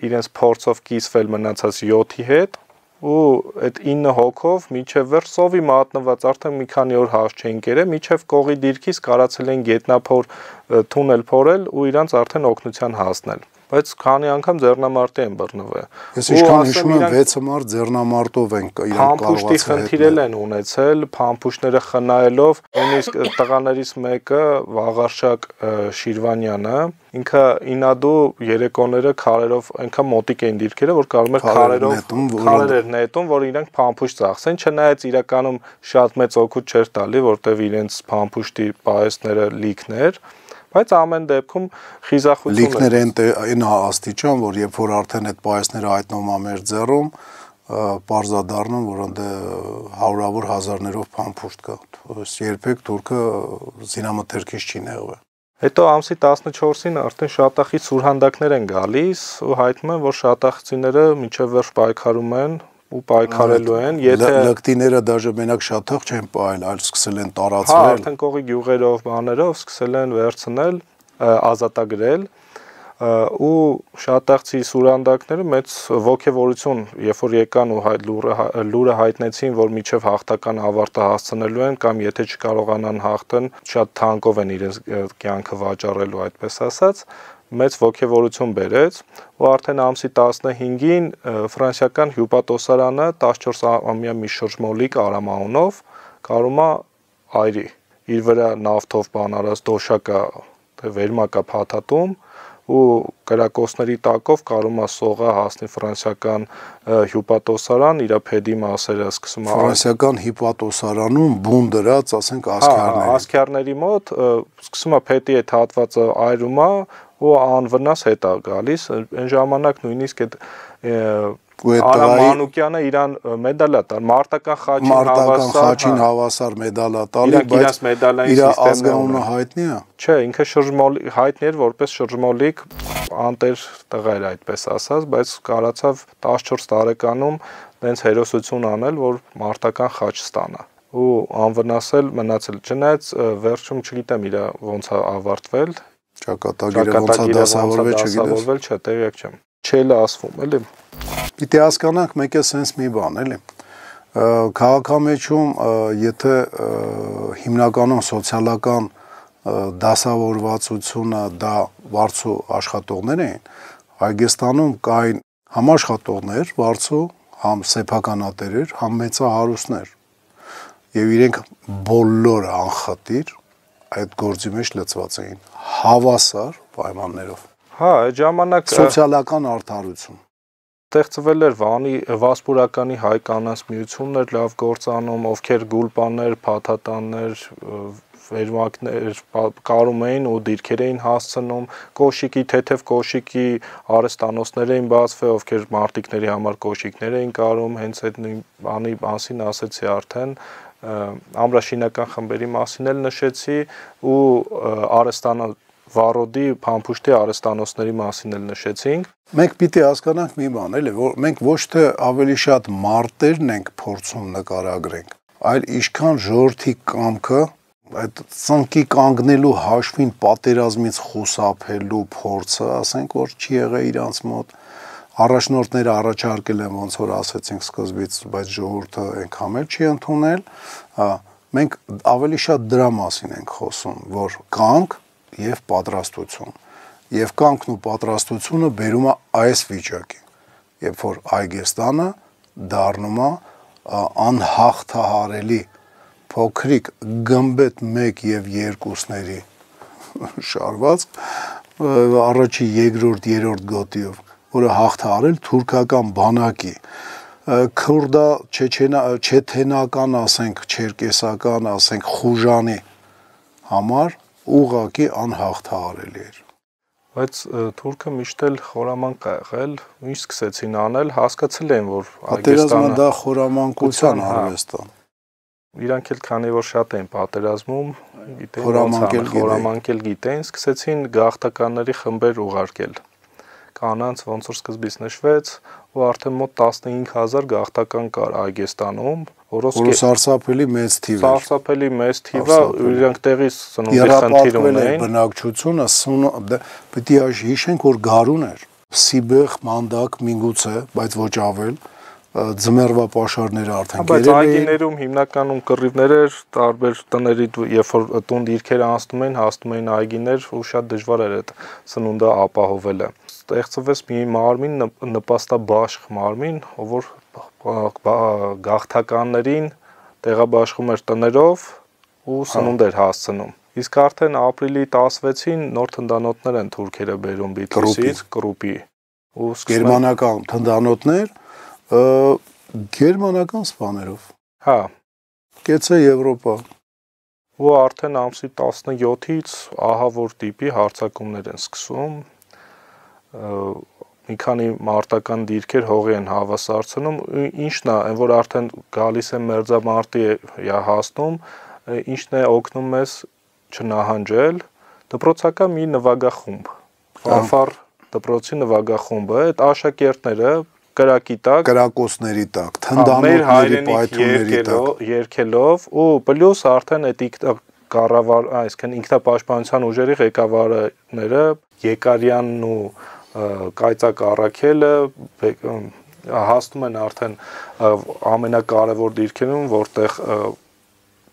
իրենց փորձով կիսվել մնացած 7-ի հետ ու այդ 9 հոգով միջև վերջ սովի մատնված արդեն մի քանի օր հաշ չէին կերել, միջև կողի դիրքից կարացել են գետնափոր թունել փորել ու իրանց արդեն օգնության հասնել։ Բայց քանի անգամ ձեռնամարտի են բռնվել։ Ես ինչքան հիշում եմ 6 մարտ ձեռնամարտով են իրենք փամփուշտի խնդիրել են ունեցել, փամփուշտները խնայելով, նույնիսկ տղաներից մեկը Վաղարշակ Շիրվանյանը, ինքը ինադու երեկոները քարերով այնքան մոտիկ էին դիրքերը, որ կարող էր քարեր էր նետում, որ իրենք փամփուշտ ծախսեն, չնայած իրականում շատ մեծ օգուտ չէր տալի, որտեվ իրենց փամփուշտի պահեստները լիքներ, բայց ամեն դեպքում խիզախություն լիքներ այն աստիճան, որ երբ որ արդեն այդ պահեստները հայտնվում է մեր ձեռում, պարզադառնում, որ ընդ հարյուրավոր հազարներով փամփուշտ կա։ Երբեք թուրքը զինամթերքից չի նեղվել։ Հետո ամսի 14-ին արդեն շատախից սուրհանդակներ են գալիս ու հայտնում են, որ շատախցիները մինչև վերջ պայքարում են ու պայքարելու են, եթե լկտիները դաժե մենակ շատախ չեն պահել, այլ սկսել են տարածվել։ Հա, արդեն կողի գյուղերով, բաներով սկսել են վերցնել, ազատագրել ու շատախցի սուրհանդակները մեծ ոգևորություն, երբ որ եկան ու լուրը հայտնեցին, որ միջև հաղթական ավարտը հասցնելու են կամ եթե չկարողանան հաղթեն, շատ թանկով են իրենց կյանքը վաճառելու, այդպես ասած, մեծ ոգևորություն բերեց ու արդեն ամսի 15-ին ֆրանսիական հյուպատոսարանը 14-ամյա մի շրջմոլիկ Արամ անունով կարում է այրի, իր վրա նավթով բանարած դոշակա վերմակա փաթաթում ու կրակոցների տակով կարում է սողը հասնի ֆրանսիական հյուպատոսարան, իր փեդի մասերը սկսում է ֆրանսիական հյուպատոսարանում բուն դրած, ասենք ասքյարների մոտ սկսում է փետի այդ հատվածը այրում է ու անվնաս հետ է գալիս, այն ժամանակ նույնիսկ այդ Արա Մանուկյանը իրան մեդալ է տալ, մարտական խաչին հավասար մեդալ է տալի, բայց իր ազգանունը հայտնի է։ Չէ, ինքը հայտնի էր որպես շրջմոլիկ անտեր տղա էր այդպես ասած, բայց կարացավ 14 տարեկանում տենց հերոսություն անել, որ մարտական խաչ ստանա։ Ու անվնասել մնացել, չնայած վերջում չգիտեմ իր ոնց է ավարտվել, ճակատագիրը ոնց է դասավորվել, չէ, տեղյակ չեմ։ Չէ, ասվում, էլի։ Պիտի հասկանանք մեկ է սենց մի բան, էլի։ Քաղաքամեջում, եթե հիմնականում սոցիալական դասավորվածությունը դա վարձու աշխատողներ էին, Հայաստանում կային համ աշխատողներ վարձու, համ սեփականատերեր, համ մեծահարուստներ։ Եվ իրենք բոլորը անխտիր այդ գործի մեջ լծված էին հավասար պայմաններով։ Հա, այդ ժամանակ սոցիալական արդարություն ստեղծվել էր Վասպուրականի հայ կանանց միություններ լավ գործանում, ովքեր գուլպաներ, փաթաթաններ, վերմակներ կարում էին ու դիրքեր էին հասցնում, կոշիկի, թեթև կոշիկի արհեստանոցներ էին բացվել, ովքեր մարտիկների համար կոշիկներ էին կարում, հենց այդ բանի մասին ասեցի արդեն, ամրաշինական խմբերի մասին էլ նշեցի ու Վարոդի Փամփուշտի արհեստանոցների մասին էլ նշեցինք։ Մենք պիտի հասկանանք մի բան, էլի, որ մենք ոչ թե ավելի շատ մարտերն ենք փորձում նկարագրենք, այլ ինչքան ժողովրդի կամքը այդ ծնկի կանգնելու հաշվին պատերազմից խուսափելու փորձը, ասենք որ չի եղել իրանց մոտ, առաջնորդները առաջարկել են ոնց որ ասեցինք սկզբից, բայց ժողովուրդը այնքան էլ չի ընդունել, մենք ավելի շատ դրա մասին ենք խոսում, որ կանգ եւ պատրաստություն։ Եվ կանգն ու պատրաստությունը բերում է այս վիճակի, երբ որ Հայաստանը դառնում է անհաղթահարելի փոքրիկ գմբեթ 1 եւ 2-ների շարված առաջի, երկրորդ, երրորդ գոտիով, որը հաղթահարել թուրքական բանակի, քուրդա, չեչենական, ասենք, չերկեսական, ասենք, խուժանի համար ուղղակի անհաղթահարելի էր։ Բայց թուրքը միշտ էլ խորամանկ է եղել, ինչ սկսեցին անել, հասկացել են, որ պատերազմը դա խորամանկության արվեստ է։ Իրանք էլ քանի որ շատ էին պատերազմում, գիտեն, խորամանկել գիտեն, սկսեցին գաղթականների խմբեր ուղարկել։ Կանանց ոնց որ սկզբից նշվեց, ու արդեն մոտ 15000 գաղթական կար Հայաստանում, որը սարսափելի մեծ թիվ էր։ Սարսափելի մեծ թիվ է, իրանք տեղից սնունդի խնդիր ունեին։ Բնակչությունը պիտի հիշենք, որ գարուն էր։ Սիբեղ, Մանդակ, միգուցե, բայց ոչ ավել, ձմեռվա պաշարները արդեն կերել էին։ Բայց այգիներում հիմնականում կռիվներ էր, տարբեր տների, երբ որ տուն դիրքերը անցնում էին, հասնում էին այգիներ, ու շատ դժվար էր այդ սնունդը ապահովելը։ Ստեղծվեց մի մարմին, նպաստաբաշխ մարմին, որ գաղթականներին տեղաբաշխում էր տներով ու սնունդ էր հասցնում։ Իսկ արդեն ապրիլի 16-ին նոր թնդանոթներ են թուրքերը բերում Բիթլիսից, Կրուպի։ Գերմանական թնդանոթներ, գերմանական սպաներով։ Հա։ Կեցե Եվրոպա։ Ու արդեն ամսի 17-ից ահա որ տիպի հարձակումներ են սկսում։ Մի քանի մարտական դիրքեր հողի են հավասարցնում, ինչն է, այն որ արդեն գալիս է մերձամարտի հասնում, ինչն է օգնում մեզ չնահանջել, դպրոցական մի նվագախումբ, Ֆանֆար դպրոցի նվագախումբը, այդ աշակերտները կրակի տակ, կրակոցների տակ, թնդանոթների պայթյունների տակ երգելով ու պլյուս արդեն այդ կառավար, այսինքն ինքնապաշտպանության ուժերի ղեկավարները Եկարյանն ու Կայծակ Առաքելը հասնում են արդեն ամենակարևոր դիրքերում, որտեղ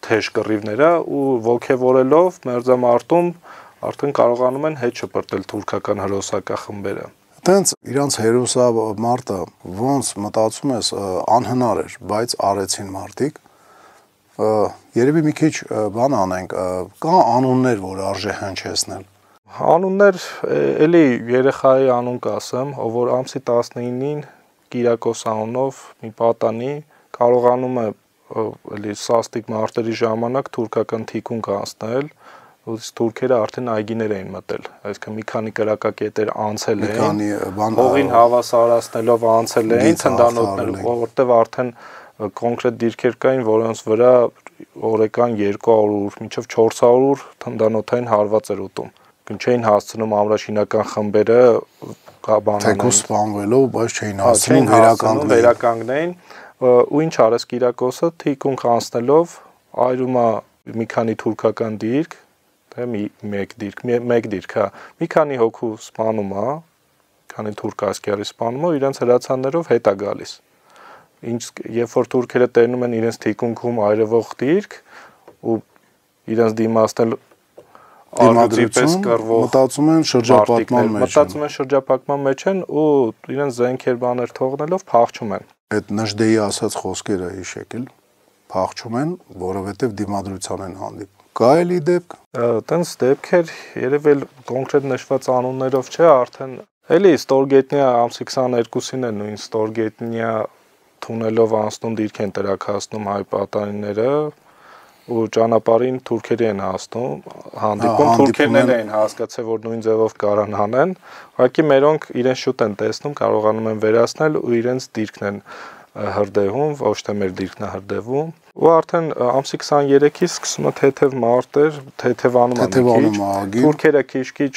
թեժ կռիվներ է ու ոգևորելով մերձամարտում արդեն կարողանում են հետ շպրտել թուրքական հրոսակախմբերը։ Տենց իրանց հերոսամարտը ոնց մտածում ես անհնար էր, բայց արեցին մարտիկ։ Երևի մի քիչ բան անենք, կա անուններ, որ արժե հնչեցնել։ Անուններ, էլի երեխայի անուն կասեմ, ով որ ամսի 19-ին Կիրակոս անունով մի պատանի կարողանում է էլի սաստիկ մարտերի ժամանակ թուրքական թիկունք անցնել, Իսկ թուրքերը արդեն այգիներ էին մտել, այսինքն մի քանի կրակակետեր անցել էին, հողին հավասարացնելով անցել էին ցնդանոթներ, որտեղ արդեն կոնկրետ դիրքեր կային, որոնց վրա օրական 200 մինչև 400 թնդանոթային հարված էր ուտում։ Չէին հասցնում ամրաշինական խմբերը թեկուզ սպանվելով, բայց չէին հասցնում վերականգնեին, ու ինչ արեց Կիրակոսը, թիկունք անցնելով այրում է մի քանի թուրքական դիրք, թե մեկ դիրք, հա, մի քանի հոգու սպանում է, քանի թուրք ասկյարի սպանում է, իրենց հրացաններով հետ է գալիս։ Երբ որ թուրքերը տերնում են իրենց թիկունքում այրվող դիրք ու իրենց դիմացնել դիմադրություն, մտածում են շրջապատման մեջ են ու իրենց զենքեր բաներ թողնելով փախչում են։ Այդ Նժդեի ասած խոսքերը հիշեք, փախչում են, որովհետև դիմադրության են հանդիպում։ Կա էլի դեպք։ Տենց դեպքեր երևի կոնկրետ նշված անուններով չէ, արդեն էլի Ստորգետնյա ամսի 22-ին է նույն Ստորգետնյա թունելով անցնում դիրք են տրաքացնում հայ պատանիները ու ճանապարհին թուրքերի են հանդիպում, թուրքերն էին հասկացել, որ նույն ձևով կարան հանեն, ուղղակի մերոնք իրենց շուտ են տեսնում, կարողանում են վերացնել ու իրենց դիրքն են հրդեհում, ոչ թե մեր դիրքն է հրդեհվում, ու արդեն ամսի 23-ից սկսում է թեթև մարտեր, թեթևանում թուրքերը քիչ-քիչ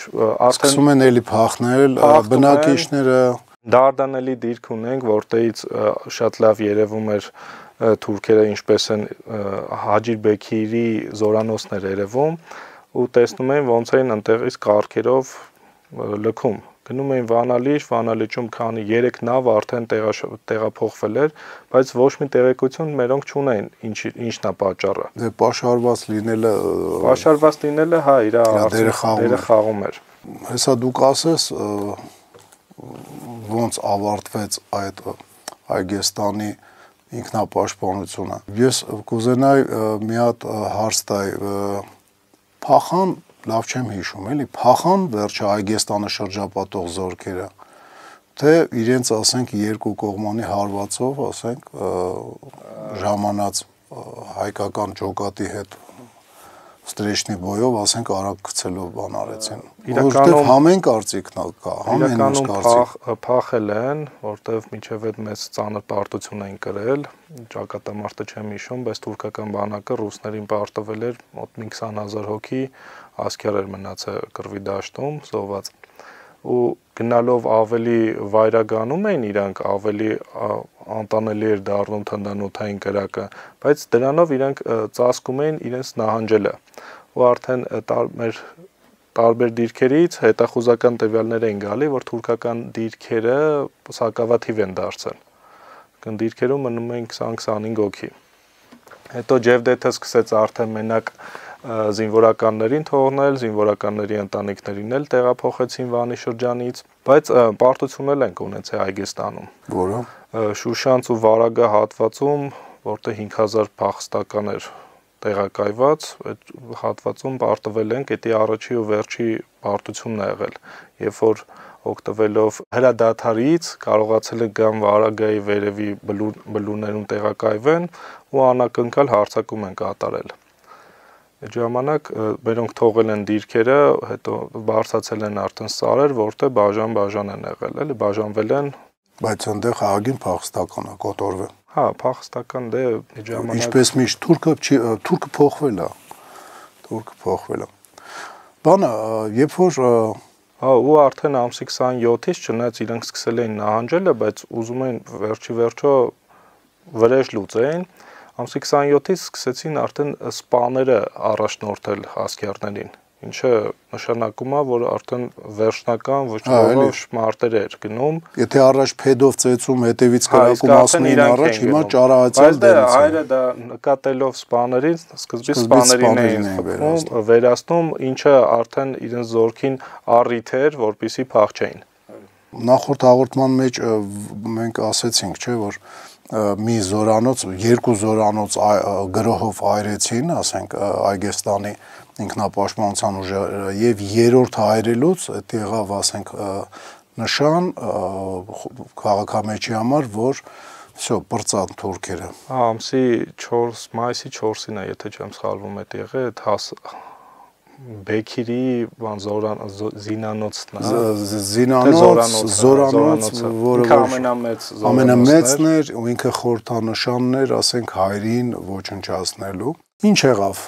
սկսում են էլի փախնել, բնակիչները Դարդանելի դիրք ունենք, որտեղից շատ լավ երևում էր թուրքերը ինչպես են Հաջիր Բեքիրի զորանոցներ երևում ու տեսնում էին ոնց էին այնտեղից կառքերով լքում գնում էին Վանալիճում քանի 3 նավ արդեն տեղափոխվել էր, բայց ոչ մի տեղեկություն մերոնք չունեն ինչն է պատճառը։ Դե պաշարված լինելը հա իր դերը խաղում էր։ Հեսա դուք ասես ոնց ավարտվեց այդ Այգեստանի ինքնապաշտպանությունը։ Ես կուզենայի մի հատ հարց տալ, փախան, լավ չեմ հիշում, էլի, փախան վերջը Այգեստանը շրջապատող զորքերը, թե իրենց ասենք երկու կողմանի հարվածով, ասենք ժամանած հայկական ջոկատի հետ Ստրեչնի բոյով, ասենք արագ գցելով բան արեցին։ Որտեղ համեն կարծիքն կա, իրականում փախել են, որտեղ մինչև այդ մեծ ծանր պարտություն էին կրել, ճակատամարտը չեմ հիշում, բայց թուրքական բանակը ռուսներին պարտվել էր մոտ 20,000 հոգի ասկյար էր մնացել կռվի դաշտում, զոհված։ Ու գնալով ավելի վայրագանում էին իրանք, ավելի անտանելի էր դառնում թնդանոթային կրակը, բայց դրանով իրանք ծածկում էին իրենց նահանջելը։ Ու արդեն մեր տարբեր դիրքերից հետախուզական տվյալներ էին գալի, որ թուրքական դիրքերը սակավաթիվ են դարձել։ Դիրքերում մնում էին 20-25 հոգի։ Հետո Ջևդեթը սկսեց արդեն մենակ զինվորականներին թողնել, զինվորականների ընտանիքներին էլ տեղափոխեցին Վանի շրջանից, բայց պարտություն էլ ենք ունեցել Այգեստանում։ Որը Շուշանց ու Վարագա հատվածում, որտեղ 5000 փախստական էր տեղակայված, այդ հատվածում պարտվել ենք, դա առաջի ու վերջի պարտությունն է եղել, երբ որ օգտվելով հրադադարից կարողացել են գամ Վարագայի վերևի բլուրներում տեղակայվեն ու անակնկալ հարձակում են կատարել։ Այդ ժամանակ մերոնք թողել են դիրքերը, հետո բարձացել են արդեն սարեր, որտեղ բաժան են եղել, էլի բաժանվել են, բայց այնտեղ ահագին փախստական է կոտորվել։ Հա, փախստական դե այդ ժամանակ ինչպես միշտ թուրքը փոխվել է։ Բանը, երբ որ հա, ու արդեն ամսի 27-ից չնայած իրենք սկսել էին նահանջելը, բայց ուզում էին վերջո վրեժ լուծեին, ամսի 27-ից սկսեցին արդեն սպաները առաջնորդել ասկյարներին, ինչը նշանակում է, որ արդեն վերջնական ոչ մարտեր էր գնում։ Եթե առաջ փեդով ծեծում, հետևից կրակում ասում էին առաջ, հիմա ճարահացել դերից։ Բայց հայրը դա նկատելով սպաներին, սկզբից սպաներին էին խփում, վերացնում, ինչը արդեն իրենց զորքին առիթ էր, որպեսզի փախչեին։ Նախորդ հաղորդման մեջ մենք ասեցինք, չէ, որ մի զորանոց, երկու զորանոց գրոհով այրեցին, ասենք Այգեստանի ինքնապաշտպանության ուժերը եւ երրորդ հայրելուց այդ եղավ, ասենք նշան քաղաքամեջի համար, որ всё բրծան թուրքերը։ Ամսի 4 մայիսի 4-ին է, եթե չեմ սխալվում, այդ եղել, այդ Բեքիրի բան զինանոցն է։ Զորանոց, որը ամենամեծն էր ու ինքը խորհրդանշանն էր, ասենք հայրին ոչնչացնելու։ Ինչ եղավ։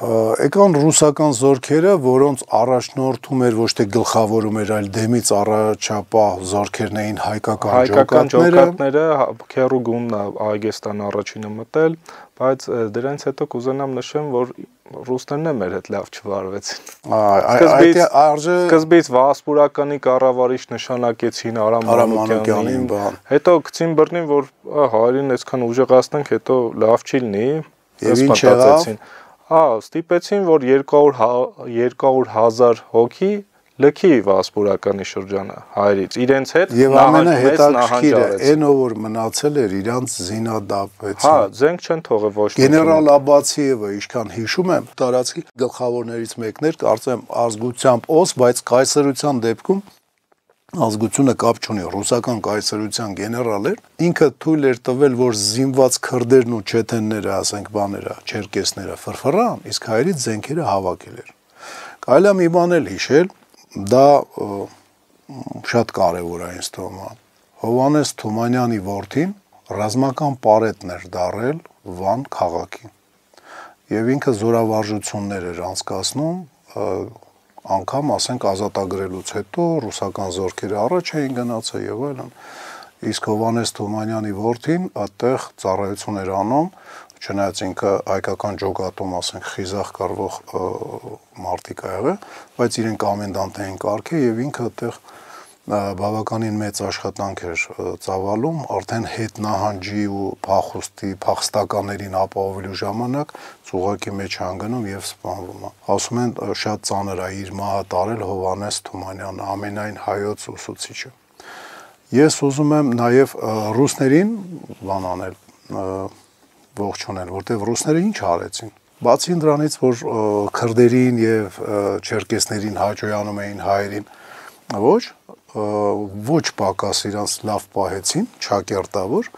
Եկան ռուսական զորքերը, որոնց առաջնորդում էր ոչ թե գլխավորում էր, այլ դեմից առաջապահ զորքերն էին հայկական ջոկատները, քերու գումնա Այգեստան առաջինը մտել, բայց դրանից հետո կուզենամ նշեմ, որ ռուսներն էլ մեր հետ լավ չվարվեցին։ Սկզբից Վասպուրականի կառավարիչ նշանակեցին Արամ Մանուկյանին, հետո գցին բռնին, որ հայրին այսքան ուժեղացնենք, հետո լավ չի լինի, եւ ինչ եղավ։ Ստիպեցին, որ 200,000 հոգի լքի Վասպուրականի շրջանը հայրից, իրենց հետ եւ ամենահետաքրքիրը, այն որ մնացել էր, իրանց զինադապեցին։ Զենք չեն թողել ոչ մի։ Գեներալ Աբացիևը, ինչքան հիշում եմ, տարածքի գլխավորներից մեկն էր, կարծեմ ազգությամբ օս, բայց կայսրության դեպքում ազգությունը կապ չունի, ռուսական կայսրության գեներալ էր, ինքը թույլ էր տվել, որ զինված քրդերն ու չեթենները, ասենք բաները, չերկեսները ֆրֆռան, իսկ հայերից զենքերը հավաքել էր։ Կարելի է մի բան էլ հիշել, դա շատ կարևոր է ինձ թվում է։ Հովհաննես Թումանյանի որդին ռազմական պարետն էր դարել Վան քաղաքի։ Եվ ինքը զորավարժություններ էր անցկացնում, անգամ ասենք ազատագրելուց հետո ռուսական զորքերը առաջ էին գնացել եւ այլն, իսկ Հովհաննես Թումանյանի որդին այդտեղ ծառայություն էր անում, չնայած ինքը հայկական ջոկատում ասենք խիզախ կարվող մարտիկ ա եղել, բայց իրեն կոմենդանտ էին կարգել եւ ինքը այդտեղ բավականին մեծ աշխատանք էր ծավալում, արդեն հետ նահանջի ու փախստականներին ապահովելու ժամանակ ծուղակի մեջ հանգնում եւ սպանվում է։ Ասում են շատ ծանր է իր մահը տարել Հովհաննես Թումանյանը, ամենայն հայոց ուսուցիչը։ Ես ուզում եմ նաեւ ռուսներին բան անել, ողջունել, որտեղ ռուսները ինչ արեցին։ Բացի դրանից, որ քրդերին եւ չերկեսներին հաճոյանում էին հայերին, ոչ պակաս իրանց լավ պահեցին, չակերտավոր,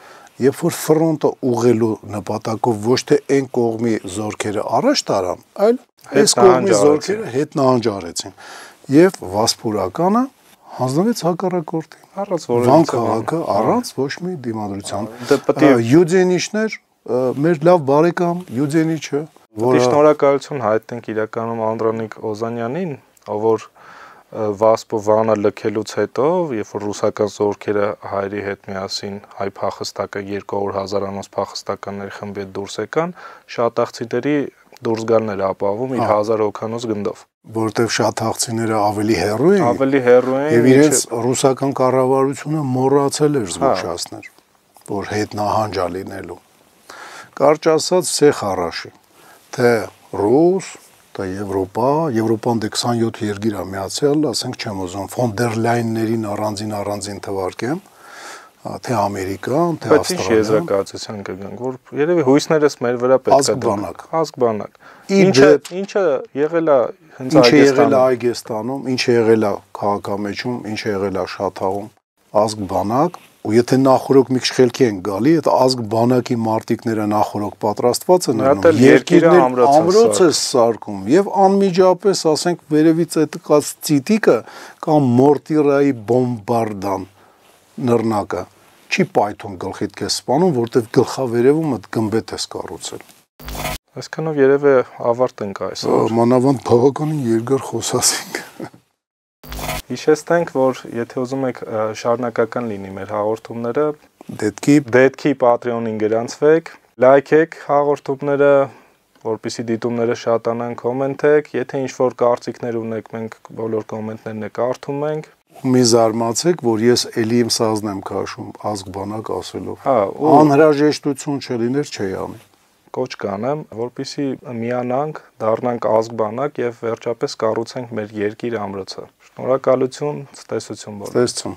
երբ որ ֆրոնտը ուղղելու նպատակով ոչ թե այն կողմի զորքերը առաջ տարան, այլ այս կողմի զորքերը հետ նահանջարեցին։ Եվ Վասպուրականը հանձնվեց հակառակորդին։ Վան քաղաքը առանց ոչ մի դիմադրության։ Յուդենիչներ, մեր լավ բարեկամ Յուդենիչը, որը շնորհակալություն հայտնենք իրականում Անդրանիկ Օզանյանին, ով որ Վասպո Վանը լքելուց հետո, երբ որ ռուսական զորքերը հայերի հետ միասին հայ փախստական 200,000-անոց փախստականների խմբի հետ դուրս եկան, շատ աղցիների դուրս գալն էր ապահովում իր 1000 հոգանոց գնդով, որտեղ շատ աղցիները ավելի հեռու էին, եւ իրենց ռուսական կառավարությունը մոռացել էր զգուշացնել, որ հետ նահանջ է լինելու։ Կարճ ասած, все хороши, թե ռուս, թե Եվրոպան դե 27 երկիր է միացյալ, ասենք չեմ ուզում ֆոն դեր Լայններին առանձին թվարկեմ, թե Ամերիկան, թե Ավստրալիան։ Բայց ինչ եզրակացության կգանք, որ երևի հույսներս մեր վրա պետք է ազգբանակ։ Ինչը եղել է հենց Այգեստանում, ինչը եղել է քաղաքամեջում, ինչը եղել է Շաթաղում, ազգբանակ, ու եթե նախորոք մի քիչ խելքի են գալի, այդ ազգբանակի մարտիկները նախորոք պատրաստված են անում, երկիրը ամրոց է սարքում եւ անմիջապես, ասենք, վերևից այդ կած ծիտիկը կամ մորտիրայի բոմբարդան նռնակը չի պայթում գլխիդ քեզ սպանում, որտեվ գլխավերևում այդ գմբեթ ես կառուցել։ Այսքանով երևի ավարտենք այսօր։ Մանավանդ բավականին երկար խոսացինք։ Հիշեցնենք, որ եթե ուզում եք շարունակական լինի մեր հաղորդումները, դետքի Patreon-ին գրանցվեք, լայքեք հաղորդումները, որպեսզի դիտումները շատանան, կոմենտեք, եթե ինչ-որ կարծիքներ ունեք, մենք բոլոր կոմենտներն կարդում ենք։ Մի զարմացեք, որ ես էլի իմ սազն եմ քաշում ազգբանակ ասելով։ Անհրաժեշտություն չլիներ, չէի անի։ Կոչ կանեմ, որպեսզի միանանք, դառնանք ազգբանակ եւ վերջապես կառուցենք մեր երկիր ամրոցը։ Շնորհակալություն, ցտեսություն բոլորին։ Ցտեսություն։